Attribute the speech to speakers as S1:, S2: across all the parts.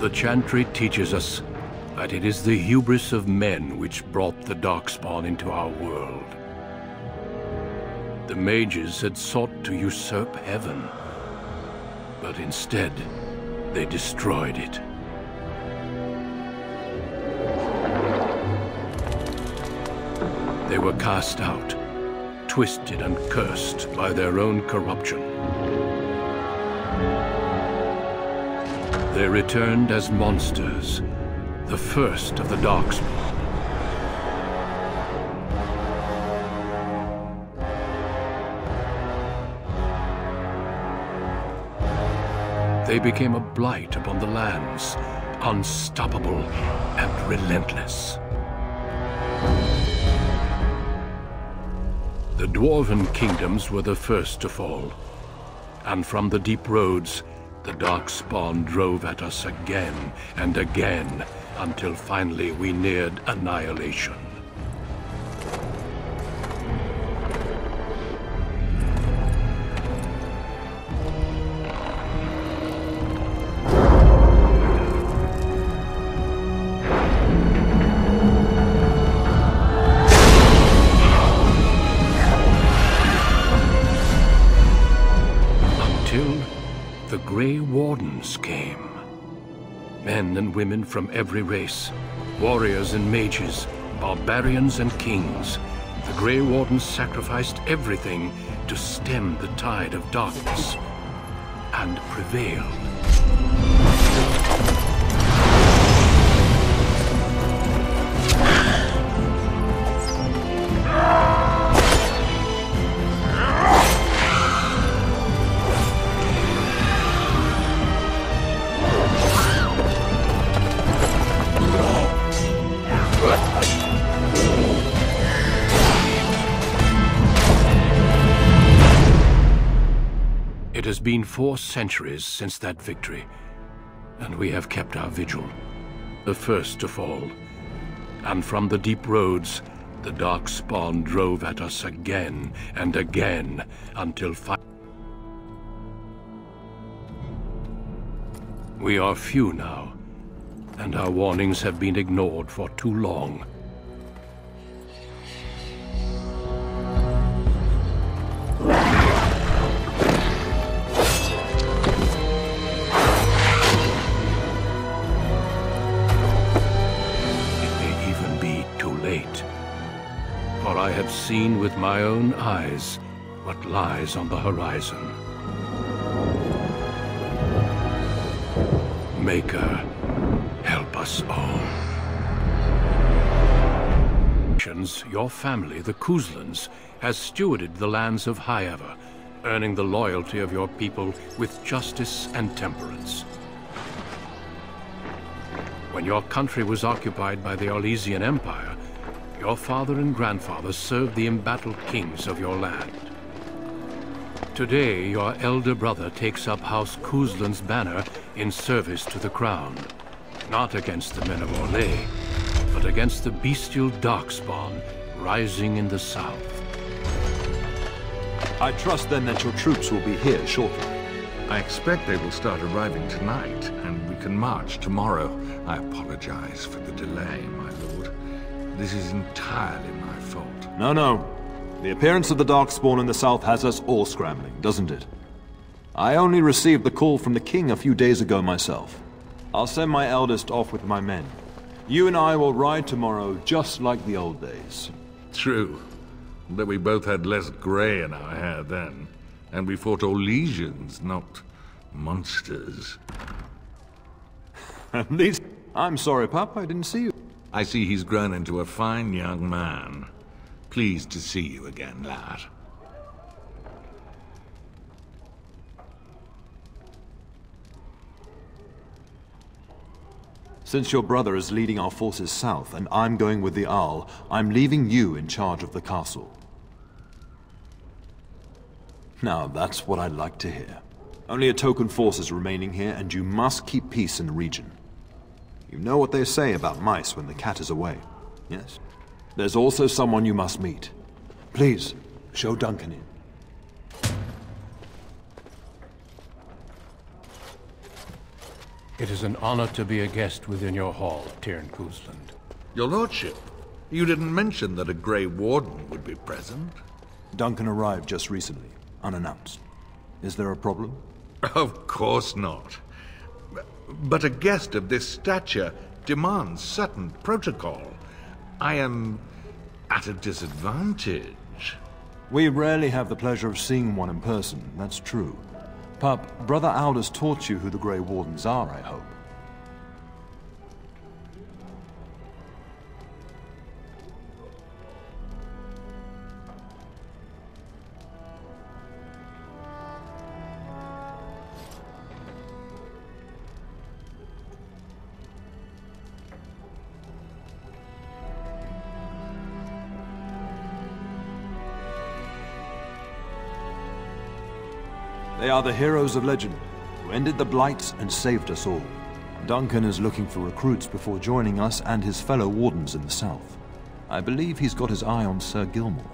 S1: The chantry teaches us that it is the hubris of men which brought the Darkspawn into our world. The mages had sought to usurp heaven, but instead, they destroyed it. They were cast out, twisted and cursed by their own corruption. They returned as monsters, the first of the Darkspawn. They became a blight upon the lands, unstoppable and relentless. The Dwarven kingdoms were the first to fall, and from the deep roads, the Darkspawn drove at us again and again, until finally we neared annihilation. The Grey Wardens came. Men and women from every race, warriors and mages, barbarians and kings. The Grey Wardens sacrificed everything to stem the tide of darkness, and prevailed. It has been 4 centuries since that victory, and we have kept our vigil, the first to fall. And from the deep roads, the Darkspawn drove at us again and again, until we are few now, and our warnings have been ignored for too long. For I have seen with my own eyes what lies on the horizon. Maker, help us all. Your family, the Kuzlans, has stewarded the lands of Highever, earning the loyalty of your people with justice and temperance. When your country was occupied by the Orlesian Empire, your father and grandfather served the embattled kings of your land. Today, your elder brother takes up House Kuzlan's banner in service to the crown, not against the men of Orlais, but against the bestial Darkspawn rising in the south.
S2: I trust then that your troops will be here shortly.
S3: I expect they will start arriving tonight, and we can march tomorrow. I apologize for the delay, my lord. This is entirely my fault.
S2: No. The appearance of the Darkspawn in the south has us all scrambling, doesn't it? I only received the call from the king a few days ago myself. I'll send my eldest off with my men. You and I will ride tomorrow just like the old days.
S3: True. Though we both had less grey in our hair then. And we fought Orlesians, not monsters.
S2: At least... I'm sorry, Pup, I didn't see you.
S3: I see he's grown into a fine young man. Pleased to see you again, lad.
S2: Since your brother is leading our forces south, and I'm going with the Owl, I'm leaving you in charge of the castle. Now, that's what I'd like to hear. Only a token force is remaining here, and you must keep peace in the region. You know what they say about mice when the cat is away, yes? There's also someone you must meet. Please, show Duncan in.
S1: It is an honor to be a guest within your hall, Tyrn Cousland.
S3: Your lordship, you didn't mention that a Grey Warden would be present.
S2: Duncan arrived just recently, unannounced. Is there a problem?
S3: Of course not. But a guest of this stature demands certain protocol. I am at a disadvantage.
S2: We rarely have the pleasure of seeing one in person, that's true. Pup, Brother Aldous taught you who the Grey Wardens are, I hope. They are the heroes of legend, who ended the Blights and saved us all. Duncan is looking for recruits before joining us and his fellow Wardens in the south. I believe he's got his eye on Sir Gilmore.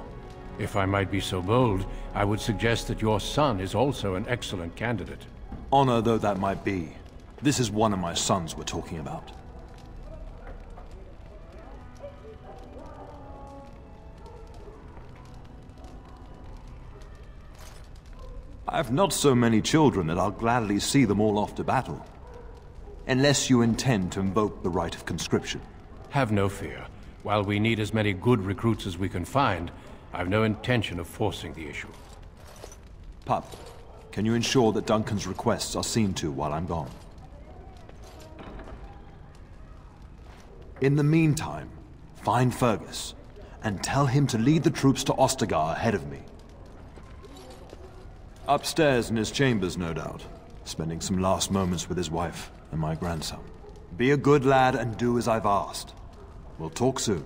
S1: If I might be so bold, I would suggest that your son is also an excellent candidate.
S2: Honor though that might be, this is one of my sons we're talking about. I've not so many children that I'll gladly see them all off to battle. Unless you intend to invoke the right of conscription.
S1: Have no fear. While we need as many good recruits as we can find, I've no intention of forcing the issue.
S2: Pup, can you ensure that Duncan's requests are seen to while I'm gone? In the meantime, find Fergus, and tell him to lead the troops to Ostagar ahead of me. Upstairs in his chambers, no doubt, spending some last moments with his wife and my grandson. Be a good lad and do as I've asked. We'll talk soon.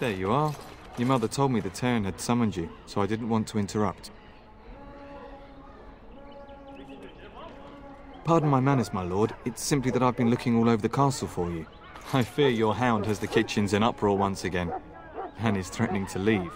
S4: There you are. Your mother told me the Terran had summoned you, so I didn't want to interrupt. Pardon my manners, my lord. It's simply that I've been looking all over the castle for you. I fear your hound has the kitchens in uproar once again, and is threatening to leave.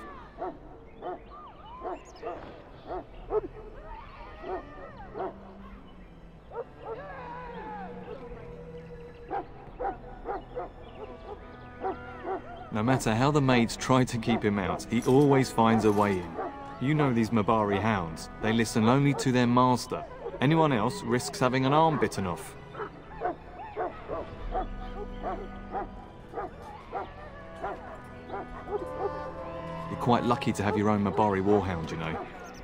S4: No matter how the maids try to keep him out, he always finds a way in. You know these Mabari hounds. They listen only to their master. Anyone else risks having an arm bitten off. You're quite lucky to have your own Mabari warhound, you know.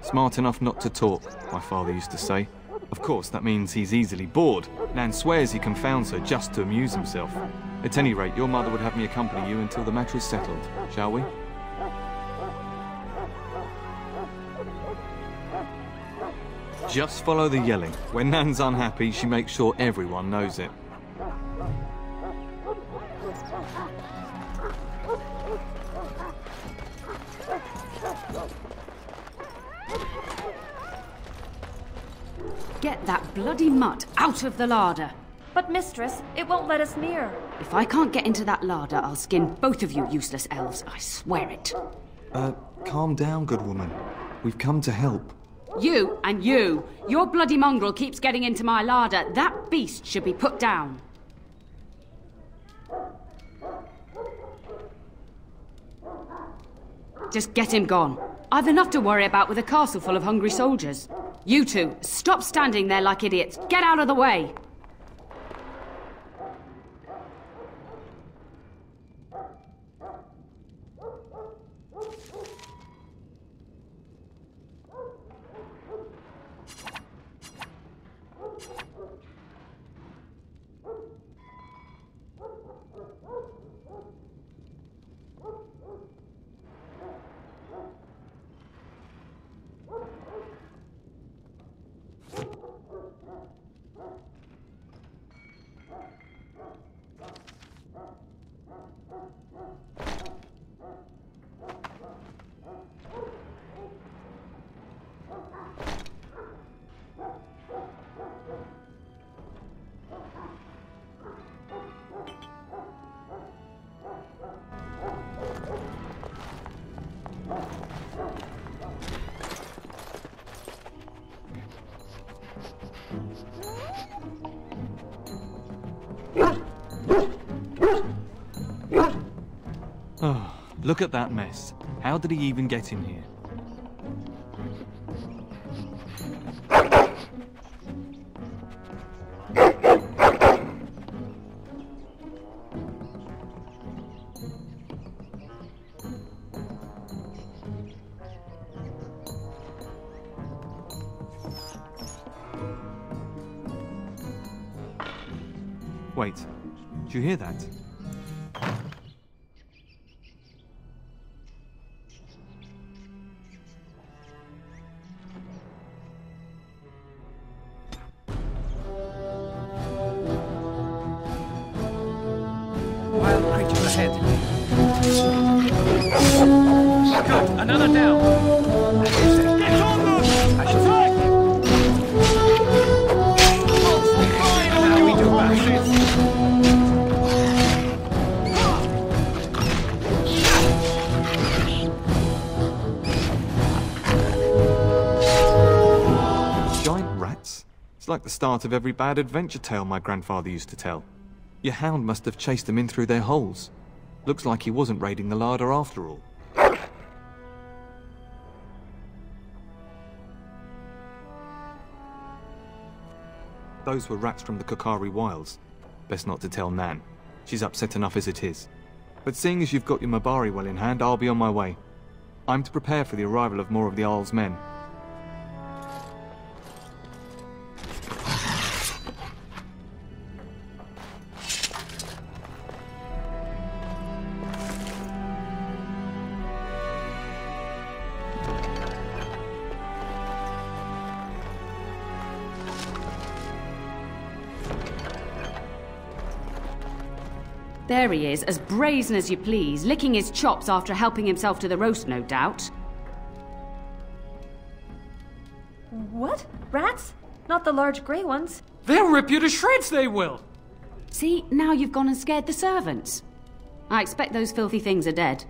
S4: Smart enough not to talk, my father used to say. Of course, that means he's easily bored. Nan swears he confounds her just to amuse himself. At any rate, your mother would have me accompany you until the matter is settled, shall we? Just follow the yelling. When Nan's unhappy, she makes sure everyone knows it.
S5: Get that bloody mutt out of the larder.
S6: But, mistress, it won't let us near.
S5: If I can't get into that larder, I'll skin both of you useless elves, I swear it.
S4: Calm down, good woman. We've come to help.
S5: You and you. Your bloody mongrel keeps getting into my larder. That beast should be put down. Just get him gone. I've enough to worry about with a castle full of hungry soldiers. You two, stop standing there like idiots. Get out of the way.
S4: Look at that mess. How did he even get in here? Wait, do you hear that?
S7: Wild creature ahead. Good, another down. Get on them! Attack! Now we do battle.
S4: Giant rats? It's like the start of every bad adventure tale my grandfather used to tell. Your hound must have chased them in through their holes. Looks like he wasn't raiding the larder after all. Those were rats from the Kokari Wilds. Best not to tell Nan. She's upset enough as it is. But seeing as you've got your Mabari well in hand, I'll be on my way. I'm to prepare for the arrival of more of the Isle's men.
S5: There he is, as brazen as you please, licking his chops after helping himself to the roast, no doubt.
S6: What? Rats? Not the large grey ones.
S7: They'll rip you to shreds, they will!
S5: See, now you've gone and scared the servants. I expect those filthy things are dead.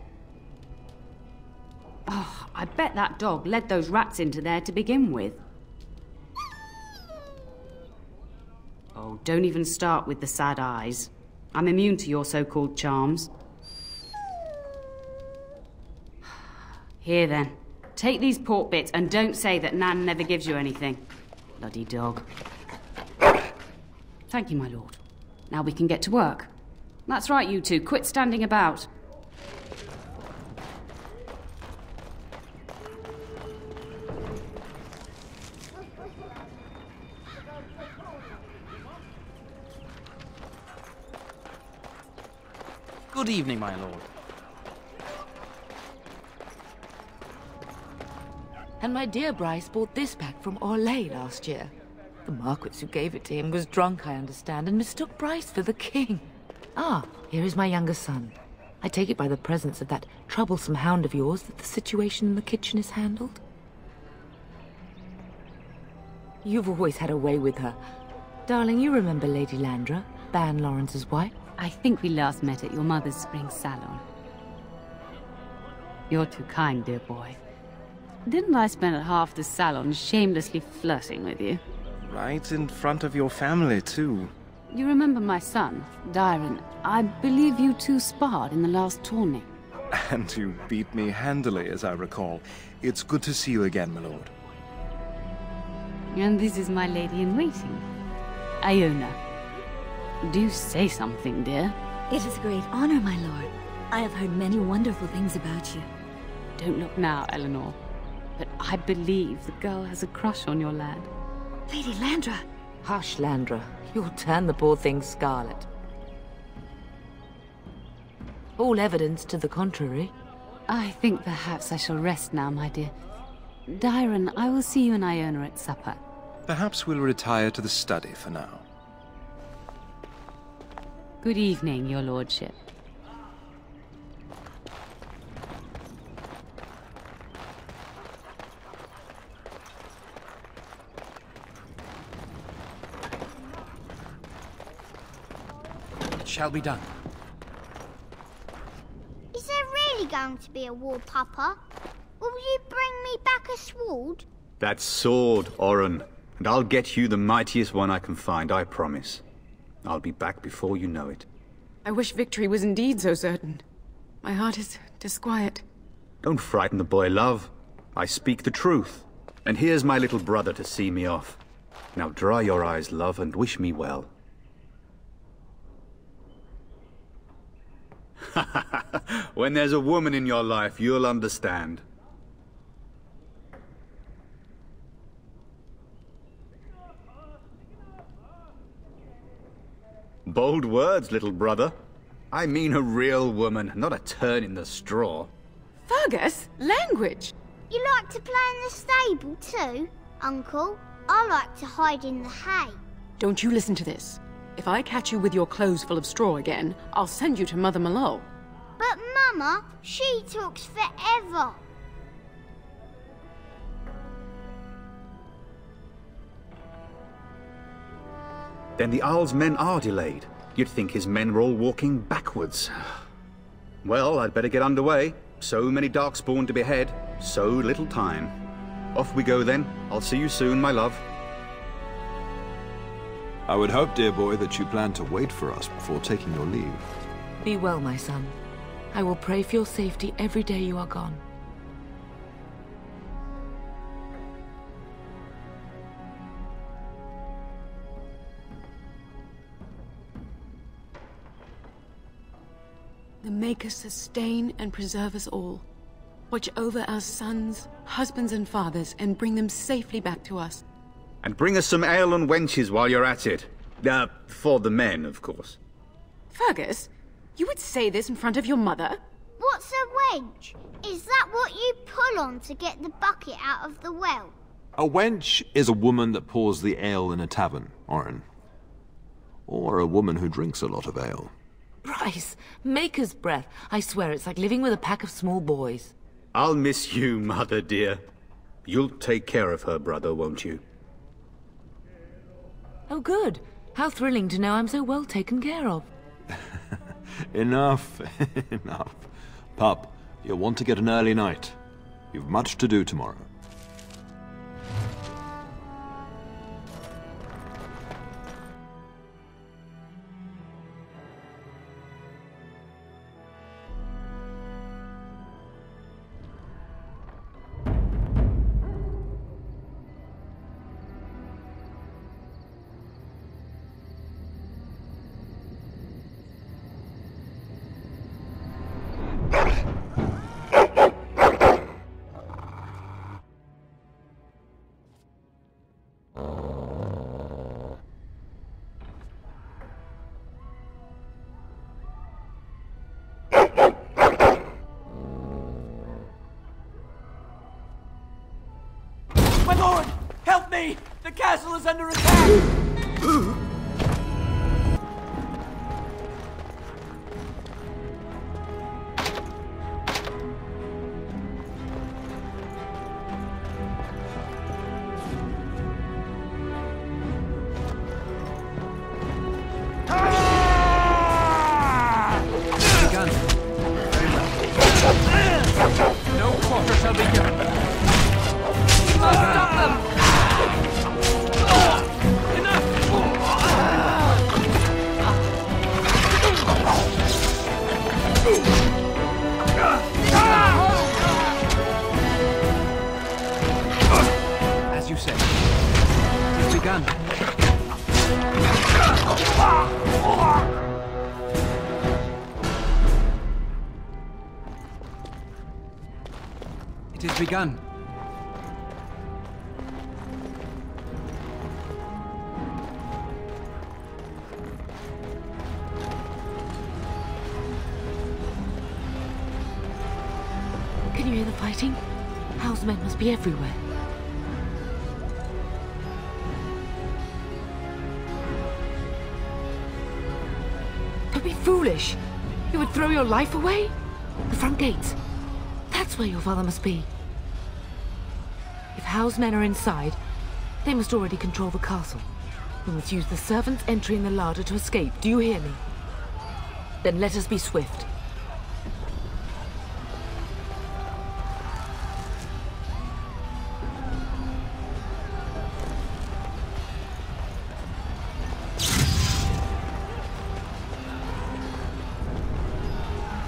S5: Oh, I bet that dog led those rats into there to begin with. Oh, don't even start with the sad eyes. I'm immune to your so-called charms. Here then, take these pork bits and don't say that Nan never gives you anything. Bloody dog. Thank you, my lord. Now we can get to work. That's right, you two. Quit standing about.
S7: Good evening, my lord.
S8: And my dear Bryce bought this back from Orlais last year. The Marquis who gave it to him was drunk, I understand, and mistook Bryce for the king. Ah, here is my younger son. I take it by the presence of that troublesome hound of yours that the situation in the kitchen is handled? You've always had a way with her. Darling, you remember Lady Landra, Ban Lawrence's wife?
S5: I think we last met at your mother's spring salon. You're too kind, dear boy. Didn't I spend half the salon shamelessly flirting with you?
S9: Right in front of your family, too.
S5: You remember my son, Dyron? I believe you two sparred in the last tourney.
S9: And you beat me handily, as I recall. It's good to see you again, my lord.
S5: And this is my lady-in-waiting, Iona. Do say something, dear.
S10: It is a great honor, my lord. I have heard many wonderful things about you.
S5: Don't look now, Eleanor. But I believe the girl has a crush on your lad.
S10: Lady Landra!
S8: Hush, Landra. You'll turn the poor thing scarlet. All evidence to the contrary.
S5: I think perhaps I shall rest now, my dear. Dyron, I will see you and Iona at supper.
S9: Perhaps we'll retire to the study for now.
S5: Good evening, your lordship.
S7: It shall be done.
S11: Is there really going to be a war, Papa? Will you bring me back a sword?
S12: That sword, Oren. And I'll get you the mightiest one I can find, I promise. I'll be back before you know it.
S13: I wish victory was indeed so certain. My heart is disquiet.
S12: Don't frighten the boy, love. I speak the truth. And here's my little brother to see me off. Now dry your eyes, love, and wish me well. When there's a woman in your life, you'll understand. Bold words, little brother. I mean a real woman, not a turn in the straw.
S13: Fergus, language!
S11: You like to play in the stable too, Uncle? I like to hide in the hay.
S13: Don't you listen to this. If I catch you with your clothes full of straw again, I'll send you to Mother Mallow.
S11: But Mama, she talks forever.
S12: Then the Earl's men are delayed. You'd think his men were all walking backwards. Well, I'd better get underway. So many darkspawn to behead, so little time. Off we go then. I'll see you soon, my love.
S2: I would hope, dear boy, that you plan to wait for us before taking your leave.
S8: Be well, my son. I will pray for your safety every day you are gone.
S13: The Maker sustain and preserve us all. Watch over our sons, husbands and fathers, and bring them safely back to us.
S12: And bring us some ale and wenches while you're at it. For the men, of course.
S13: Fergus, you would say this in front of your mother?
S11: What's a wench? Is that what you pull on to get the bucket out of the well?
S2: A wench is a woman that pours the ale in a tavern, Oren. Or a woman who drinks a lot of ale.
S8: Bryce, Maker's breath. I swear it's like living with a pack of small boys.
S12: I'll miss you, mother dear. You'll take care of her, brother, won't you?
S8: Oh, good. How thrilling to know I'm so well taken care of.
S2: Enough, enough. Pup, you'll want to get an early night. You've much to do tomorrow.
S7: My lord! Help me! The castle is under attack! No quarter shall be given. We must stop them! Enough! As you say, it's begun. It is begun.
S8: Can you hear the fighting? House men must be everywhere. Don't be foolish. You would throw your life away? The front gates. That's where your father must be. If Howe's men are inside, they must already control the castle. We must use the servants' entry in the larder to escape. Do you hear me? Then let us be swift.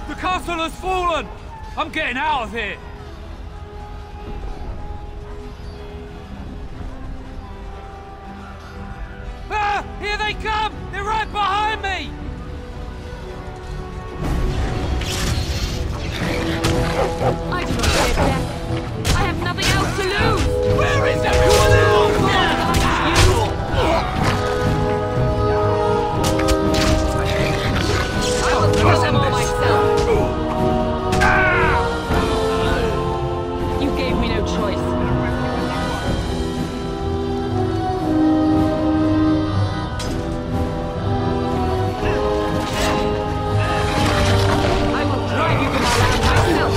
S7: The castle has fallen! I'm getting out of here! Ah! Here they come! They're right behind me!
S8: I do not fear death. I have nothing else to lose!
S7: Where is everyone else?
S8: I will kill them all myself! You gave me no choice. I will drive you from my land myself!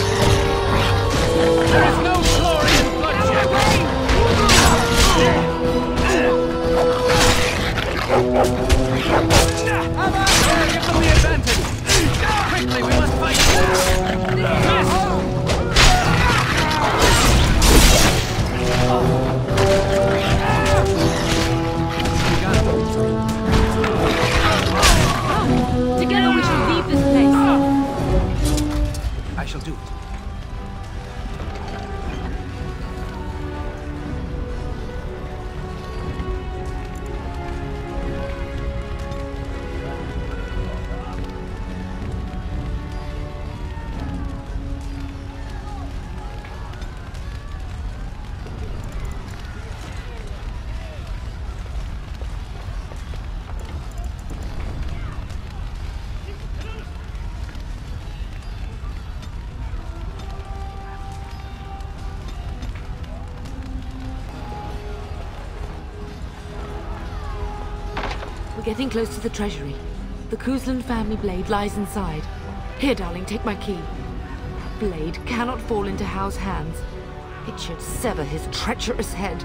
S7: There is no glory in bloodshed! How about here? Give them the advantage! Quickly, we must fight!
S8: Together we shall leave this place.
S7: I shall do it.
S8: We're getting close to the treasury. The Kuzland family blade lies inside. Here, darling, take my key. That blade cannot fall into Hao's hands. It should sever his treacherous head.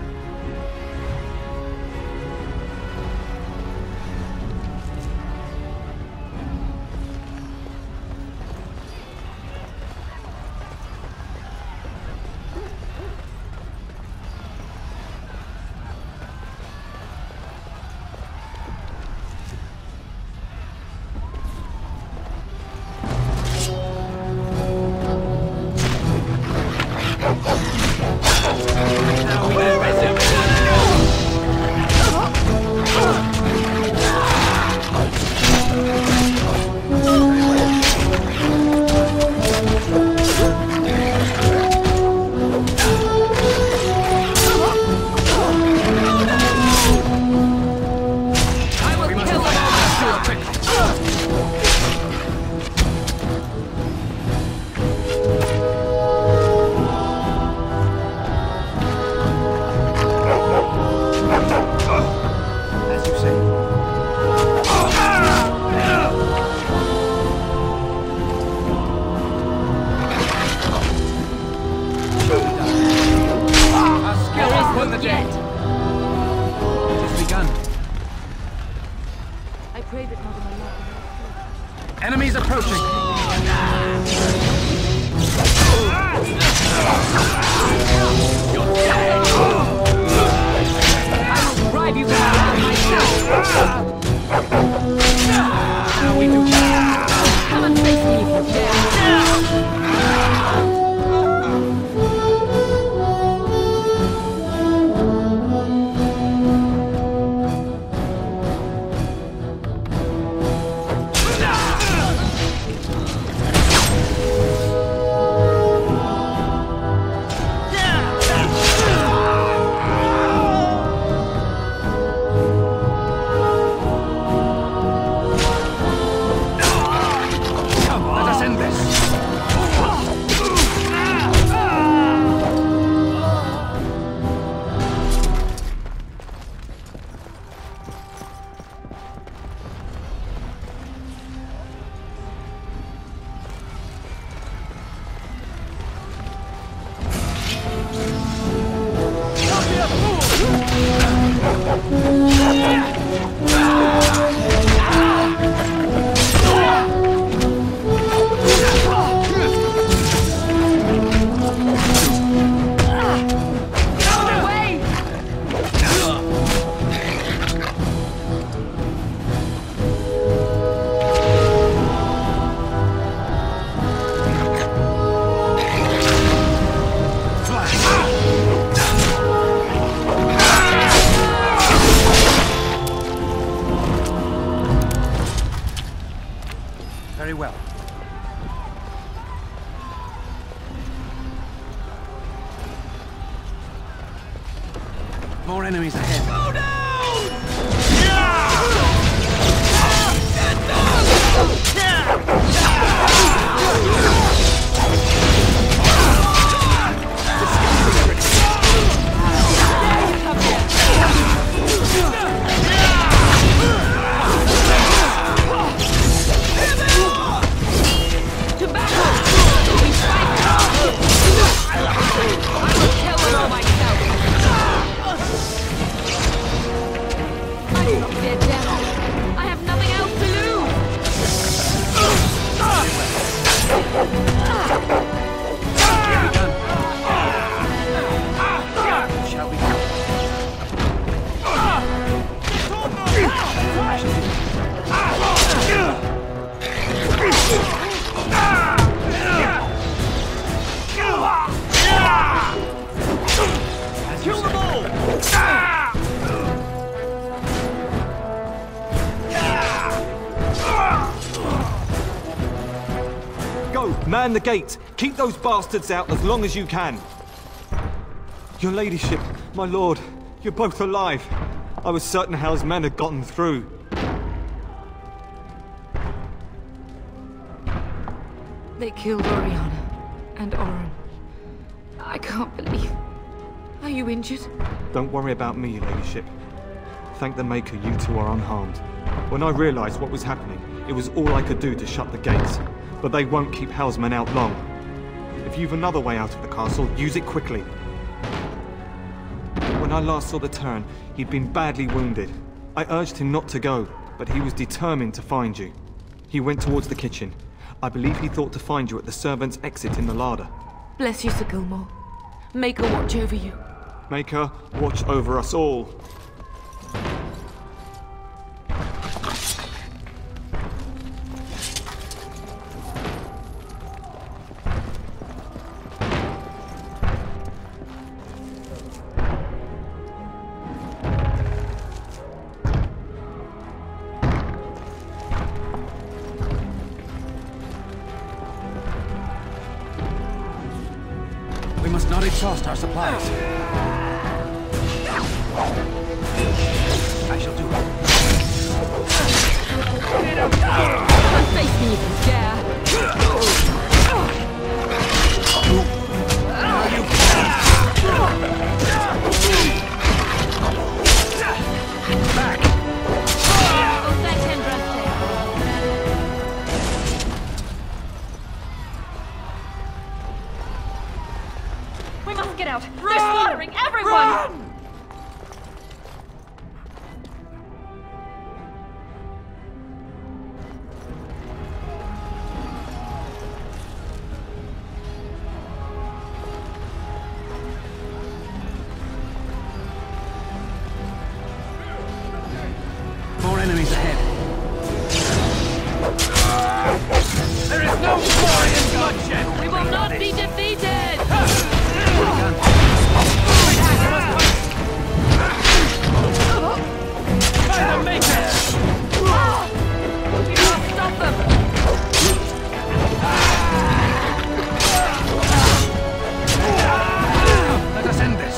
S7: Enemies approaching! You're dead! I will drive you down myself! Now we do that! Come and face me if you dare! More enemies ahead. Go down! Get down!
S4: Man the gate! Keep those bastards out as long as you can! Your ladyship, my lord, you're both alive. I was certain Hal's men had gotten through.
S8: They killed Oriana and Oren. I can't believe... Are you injured?
S4: Don't worry about me, ladyship. Thank the Maker you two are unharmed. When I realized what was happening, it was all I could do to shut the gates. But they won't keep Hal's men out long. If you've another way out of the castle, use it quickly. When I last saw the Turn, he'd been badly wounded. I urged him not to go, but he was determined to find you. He went towards the kitchen. I believe he thought to find you at the servants' exit in the larder.
S8: Bless you, Sir Gilmore. Maker watch over you.
S4: Maker watch over us all.
S7: We must not exhaust our supplies. I shall do it.
S5: Face me if you dare.
S7: Back!
S6: We must get out! They're slaughtering everyone!
S7: Run! More enemies ahead. There is no glory in bloodshed!
S8: We will not be defeated!
S7: By the Maker!
S8: We must stop them!
S7: Let us end this!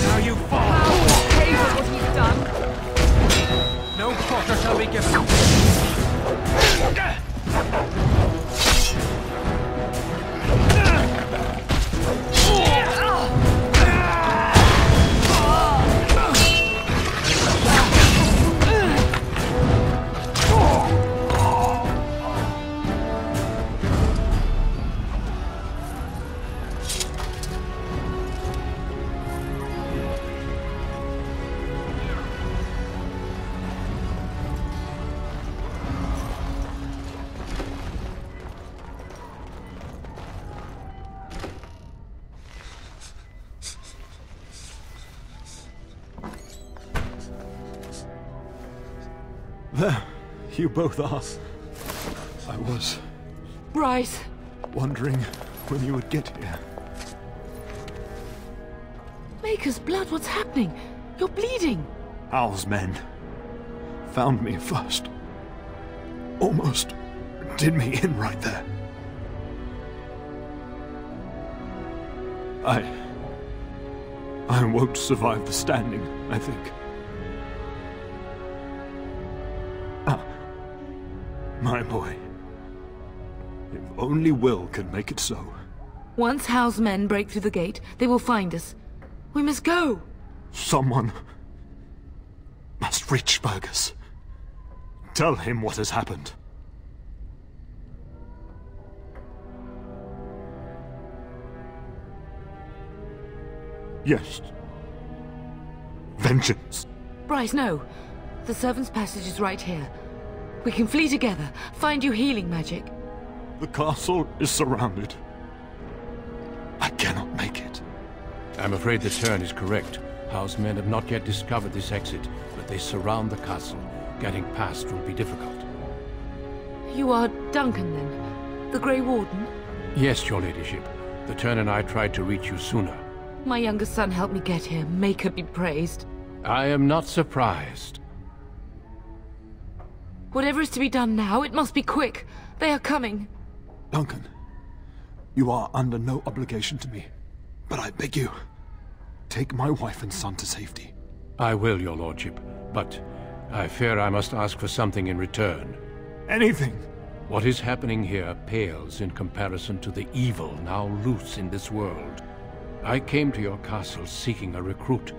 S7: Now you fall!
S5: Pay for what he's done.
S7: No quarter shall be given!
S2: There, you both are. I was
S8: Bryce!
S2: wondering when you would get here.
S8: Maker's blood, what's happening? You're bleeding!
S2: Hal's men found me first. Almost did me in right there. I won't survive the standing, I think. My boy. If only Will can make it so.
S8: Once Hal's men break through the gate, they will find us. We must go!
S2: Someone must reach Fergus. Tell him what has happened. Yes. Vengeance.
S8: Bryce, no. The servant's passage is right here. We can flee together, find you healing magic.
S2: The castle is surrounded. I cannot make it.
S1: I'm afraid the turn is correct. House men have not yet discovered this exit, but they surround the castle. Getting past will be difficult.
S8: You are Duncan, then? The Grey Warden?
S1: Yes, your ladyship. The turn and I tried to reach you sooner.
S8: My younger son helped me get here. May her be praised.
S1: I am not surprised.
S8: Whatever is to be done now, it must be quick. They are coming.
S2: Duncan, you are under no obligation to me. But I beg you, take my wife and son to safety.
S1: I will, your lordship, but I fear I must ask for something in return.
S2: Anything!
S1: What is happening here pales in comparison to the evil now loose in this world. I came to your castle seeking a recruit.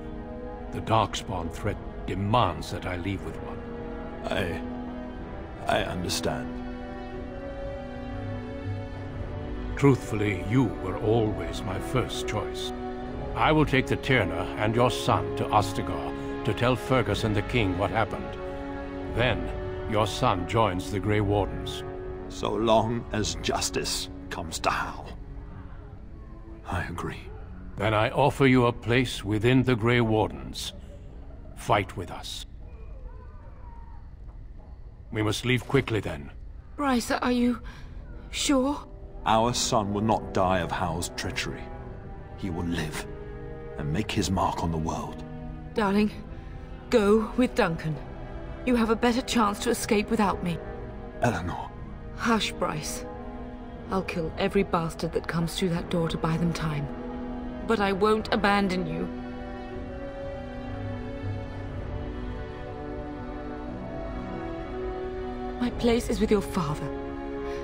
S1: The Darkspawn threat demands that I leave with one.
S2: I understand.
S1: Truthfully, you were always my first choice. I will take the Tyrna and your son to Ostagar to tell Fergus and the king what happened. Then, your son joins the Grey Wardens.
S2: So long as justice comes to Hal. I agree.
S1: Then I offer you a place within the Grey Wardens. Fight with us. We must leave quickly then.
S8: Bryce, are you sure?
S2: Our son will not die of Hal's treachery. He will live and make his mark on the world.
S8: Darling, go with Duncan. You have a better chance to escape without me.
S2: Eleanor.
S8: Hush, Bryce. I'll kill every bastard that comes through that door to buy them time. But I won't abandon you. My place is with your father,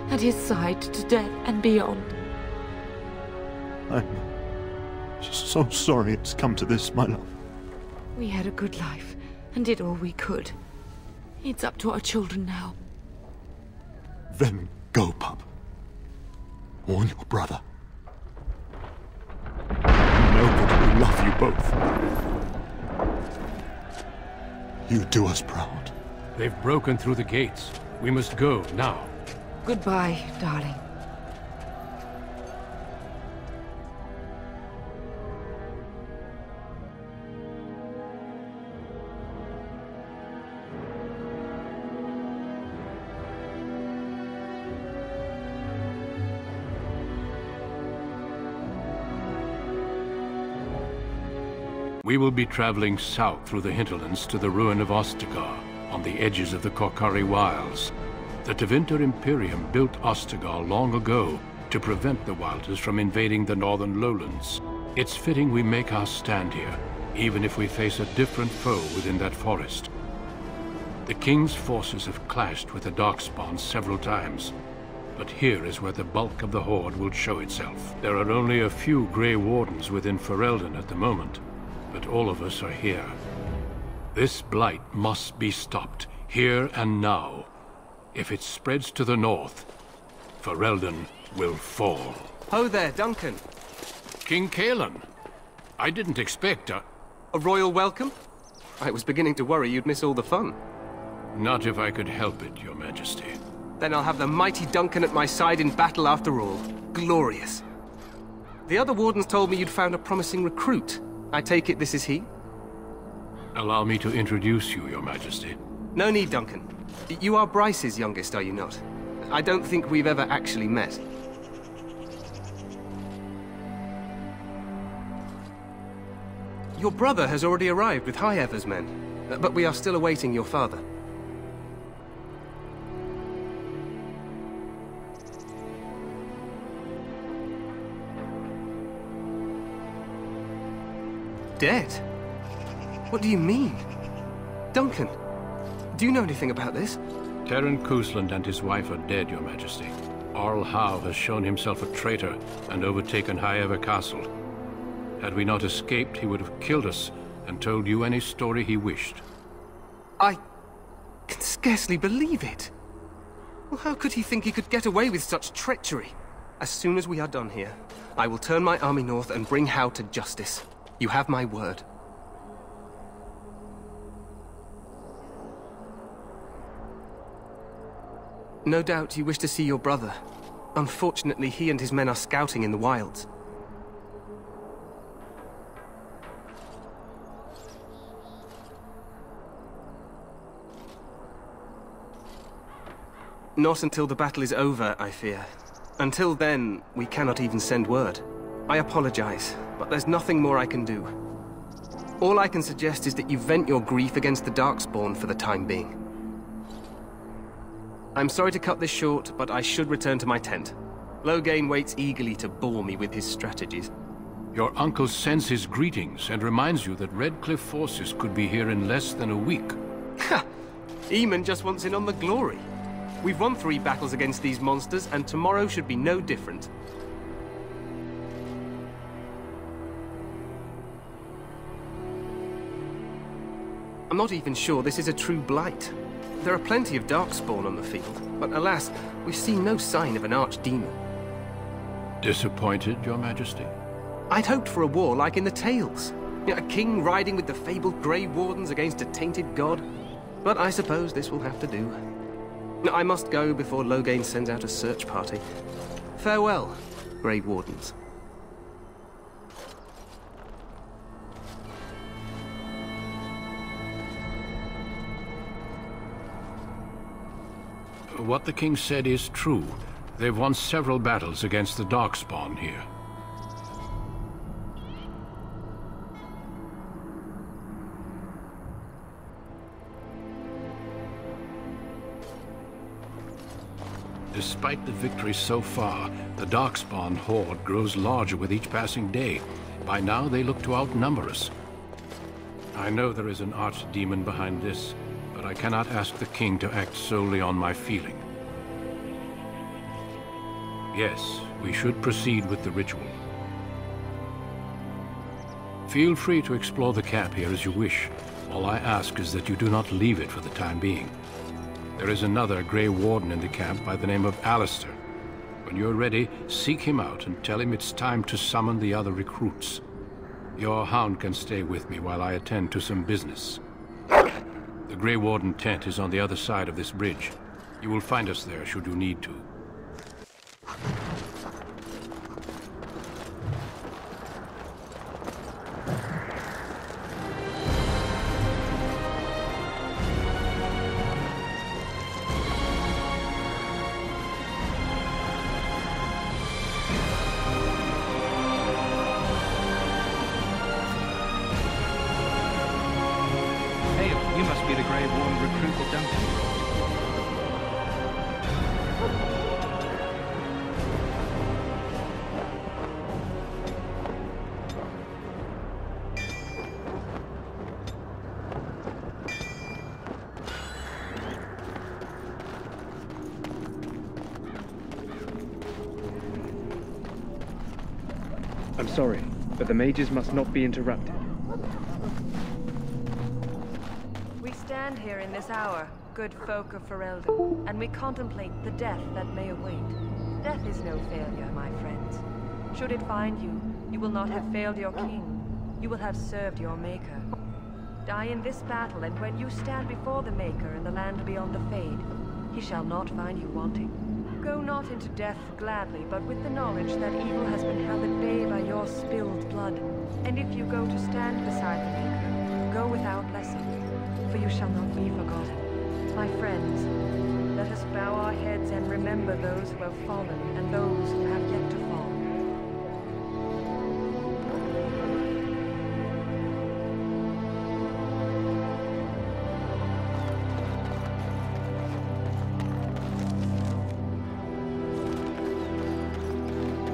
S8: at his side to death and beyond.
S2: I'm so sorry it's come to this, my love.
S8: We had a good life, and did all we could. It's up to our children now.
S2: Then go, pup. Warn your brother. You know that we love you both. You do us proud.
S1: They've broken through the gates. We must go now.
S8: Goodbye, darling.
S1: We will be traveling south through the hinterlands to the ruin of Ostagar, on the edges of the Korkari Wilds. The Tevinter Imperium built Ostagar long ago to prevent the Wilders from invading the northern lowlands. It's fitting we make our stand here, even if we face a different foe within that forest. The King's forces have clashed with the Darkspawn several times, but here is where the bulk of the Horde will show itself. There are only a few Grey Wardens within Ferelden at the moment, but all of us are here. This blight must be stopped, here and now. If it spreads to the north, Ferelden will fall.
S14: Ho there, Duncan.
S1: King Kaelan. I didn't expect a
S14: royal welcome? I was beginning to worry you'd miss all the fun.
S1: Not if I could help it, Your Majesty.
S14: Then I'll have the mighty Duncan at my side in battle after all. Glorious. The other wardens told me you'd found a promising recruit. I take it this is he?
S1: Allow me to introduce you, Your Majesty.
S14: No need, Duncan. You are Bryce's youngest, are you not? I don't think we've ever actually met. Your brother has already arrived with High-Ever's men, but we are still awaiting your father. Dead? What do you mean? Duncan, do you know anything about this?
S1: Terran Cousland and his wife are dead, Your Majesty. Arl Howe has shown himself a traitor and overtaken Highever Castle. Had we not escaped, he would have killed us and told you any story he wished.
S14: I can scarcely believe it. Well, how could he think he could get away with such treachery? As soon as we are done here, I will turn my army north and bring Howe to justice. You have my word. No doubt you wish to see your brother. Unfortunately, he and his men are scouting in the wilds. Not until the battle is over, I fear. Until then, we cannot even send word. I apologize, but there's nothing more I can do. All I can suggest is that you vent your grief against the Darkspawn for the time being. I'm sorry to cut this short, but I should return to my tent. Loghain waits eagerly to bore me with his strategies.
S1: Your uncle sends his greetings and reminds you that Redcliffe forces could be here in less than a week.
S14: Ha! Eamon just wants in on the glory. We've won 3 battles against these monsters, and tomorrow should be no different. I'm not even sure this is a true blight. There are plenty of Darkspawn on the field, but alas, we've seen no sign of an archdemon.
S1: Disappointed, Your Majesty?
S14: I'd hoped for a war like in the tales. A king riding with the fabled Grey Wardens against a tainted god. But I suppose this will have to do. I must go before Loghain sends out a search party. Farewell, Grey Wardens.
S1: What the king said is true. They've won several battles against the Darkspawn here. Despite the victory so far, the Darkspawn horde grows larger with each passing day. By now, they look to outnumber us. I know there is an archdemon behind this, but I cannot ask the king to act solely on my feeling. Yes, we should proceed with the ritual. Feel free to explore the camp here as you wish. All I ask is that you do not leave it for the time being. There is another Grey Warden in the camp by the name of Alistair. When you're ready, seek him out and tell him it's time to summon the other recruits. Your hound can stay with me while I attend to some business. The Grey Warden tent is on the other side of this bridge. You will find us there should you need to.
S7: You must be the Grey Warden recruit that Duncan.
S15: I'm sorry, but the mages must not be interrupted.
S6: We stand here in this hour, good folk of Ferelden, and we contemplate the death that may await. Death is no failure, my friends. Should it find you, you will not have failed your king. You will have served your maker. Die in this battle, and when you stand before the Maker in the land beyond the Fade, he shall not find you wanting. Go not into death gladly, but with the knowledge that evil has been held at bay by your spilled blood. And if you go to stand beside the Maker, go without lesson, for you shall not be forgotten. My friends, let us bow our heads and remember those who have fallen and those who have yet to fall.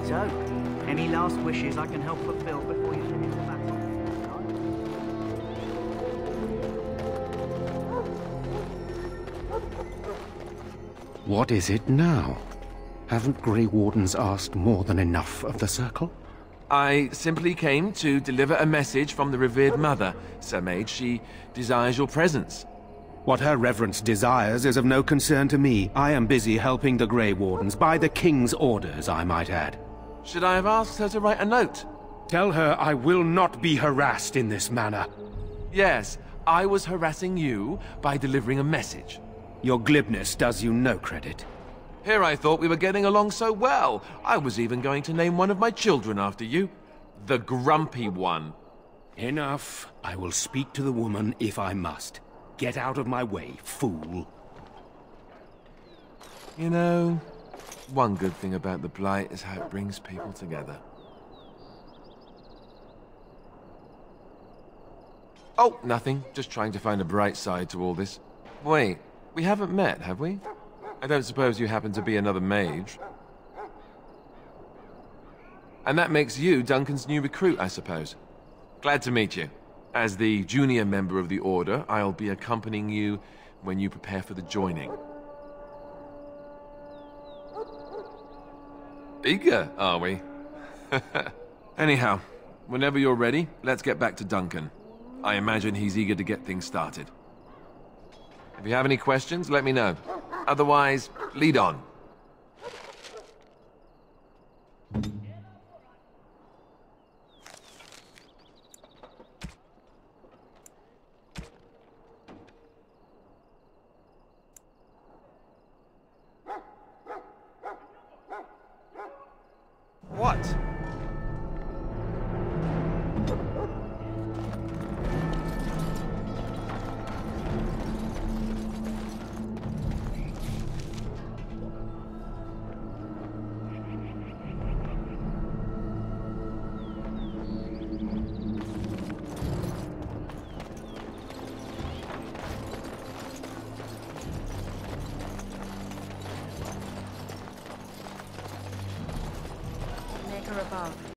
S16: So, any last wishes I can help fulfill before you head into battle? What is it now? Haven't Grey Wardens asked more than enough of the Circle?
S17: I simply came to deliver a message from the revered mother, Sir Mage. She desires your presence.
S16: What her reverence desires is of no concern to me. I am busy helping the Grey Wardens, by the King's orders, I might add.
S17: Should I have asked her to write a note?
S16: Tell her I will not be harassed in this manner.
S17: Yes, I was harassing you by delivering a message.
S16: Your glibness does you no credit.
S17: Here I thought we were getting along so well. I was even going to name one of my children after you. The Grumpy One.
S16: Enough. I will speak to the woman if I must. Get out of my way, fool.
S17: You know, one good thing about the Blight is how it brings people together. Oh, nothing. Just trying to find a bright side to all this. Wait, we haven't met, have we? I don't suppose you happen to be another mage. And that makes you Duncan's new recruit, I suppose. Glad to meet you. As the junior member of the Order, I'll be accompanying you when you prepare for the joining. Eager, are we? Anyhow, whenever you're ready, let's get back to Duncan. I imagine he's eager to get things started. If you have any questions, let me know. Otherwise, lead on. What?
S6: Maker above.